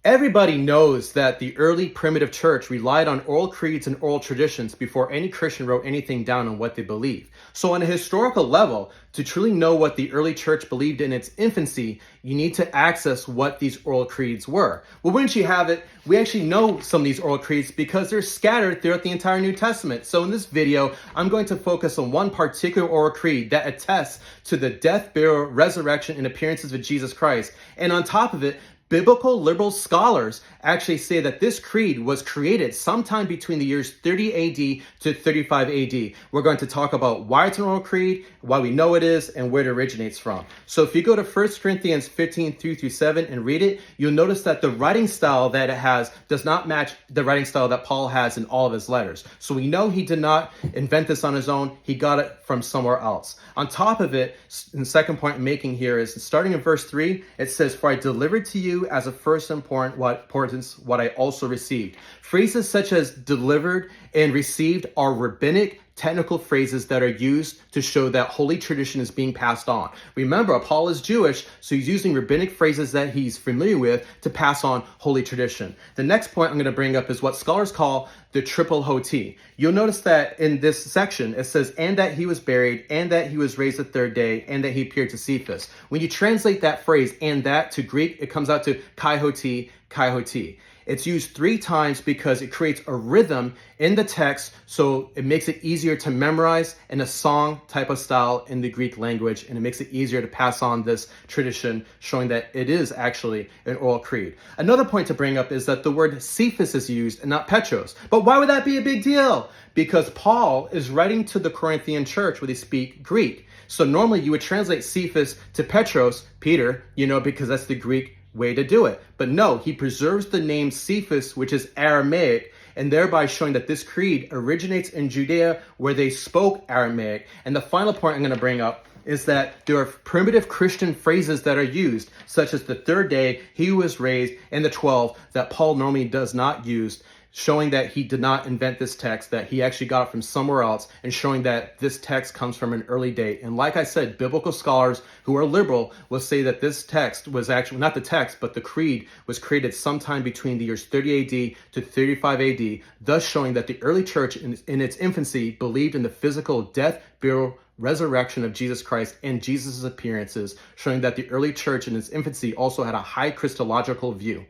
Everybody knows that the early primitive church relied on oral creeds and oral traditions before any Christian wrote anything down on what they believe. So on a historical level, to truly know what the early church believed in its infancy, you need to access what these oral creeds were. Well, wouldn't you have it, we actually know some of these oral creeds because they're scattered throughout the entire New Testament. So in this video, I'm going to focus on one particular oral creed that attests to the death, burial, resurrection, and appearances of Jesus Christ. And on top of it, biblical liberal scholars actually say that this creed was created sometime between the years 30 AD to 35 AD. We're going to talk about why it's an oral creed, why we know it is, and where it originates from. So if you go to 1 Corinthians 15, 3-7 and read it, you'll notice that the writing style that it has does not match the writing style that Paul has in all of his letters. So we know he did not invent this on his own. He got it from somewhere else. On top of it, the second point I'm making here is starting in verse 3, it says, "For I delivered to you as of first importance what I also received." Phrases such as delivered and received are rabbinic technical phrases that are used to show that holy tradition is being passed on. Remember, Paul is Jewish, so he's using rabbinic phrases that he's familiar with to pass on holy tradition. The next point I'm going to bring up is what scholars call the triple hoti. You'll notice that in this section, it says, "and that he was buried, and that he was raised the third day, and that he appeared to Cephas." When you translate that phrase, "and that," to Greek, it comes out to kai hoti, kai hoti. It's used 3 times because it creates a rhythm in the text, so it makes it easier to memorize in a song type of style in the Greek language, and it makes it easier to pass on this tradition, showing that it is actually an oral creed. Another point to bring up is that the word Cephas is used and not Petros. But why would that be a big deal? Because Paul is writing to the Corinthian church where they speak Greek. So normally you would translate Cephas to Petros, Peter, because that's the Greek way to do it. But no, he preserves the name Cephas, which is Aramaic, and thereby showing that this creed originates in Judea where they spoke Aramaic. And the final point I'm going to bring up is that there are primitive Christian phrases that are used, such as the third day, he was raised, and the 12 that Paul normally does not use, showing that he did not invent this text, that he actually got it from somewhere else, and showing that this text comes from an early date. And like I said, biblical scholars who are liberal will say that this text was actually, not the text, but the creed was created sometime between the years 30 AD to 35 AD, thus showing that the early church in its infancy believed in the physical death, burial, resurrection of Jesus Christ and Jesus' appearances, showing that the early church in its infancy also had a high Christological view.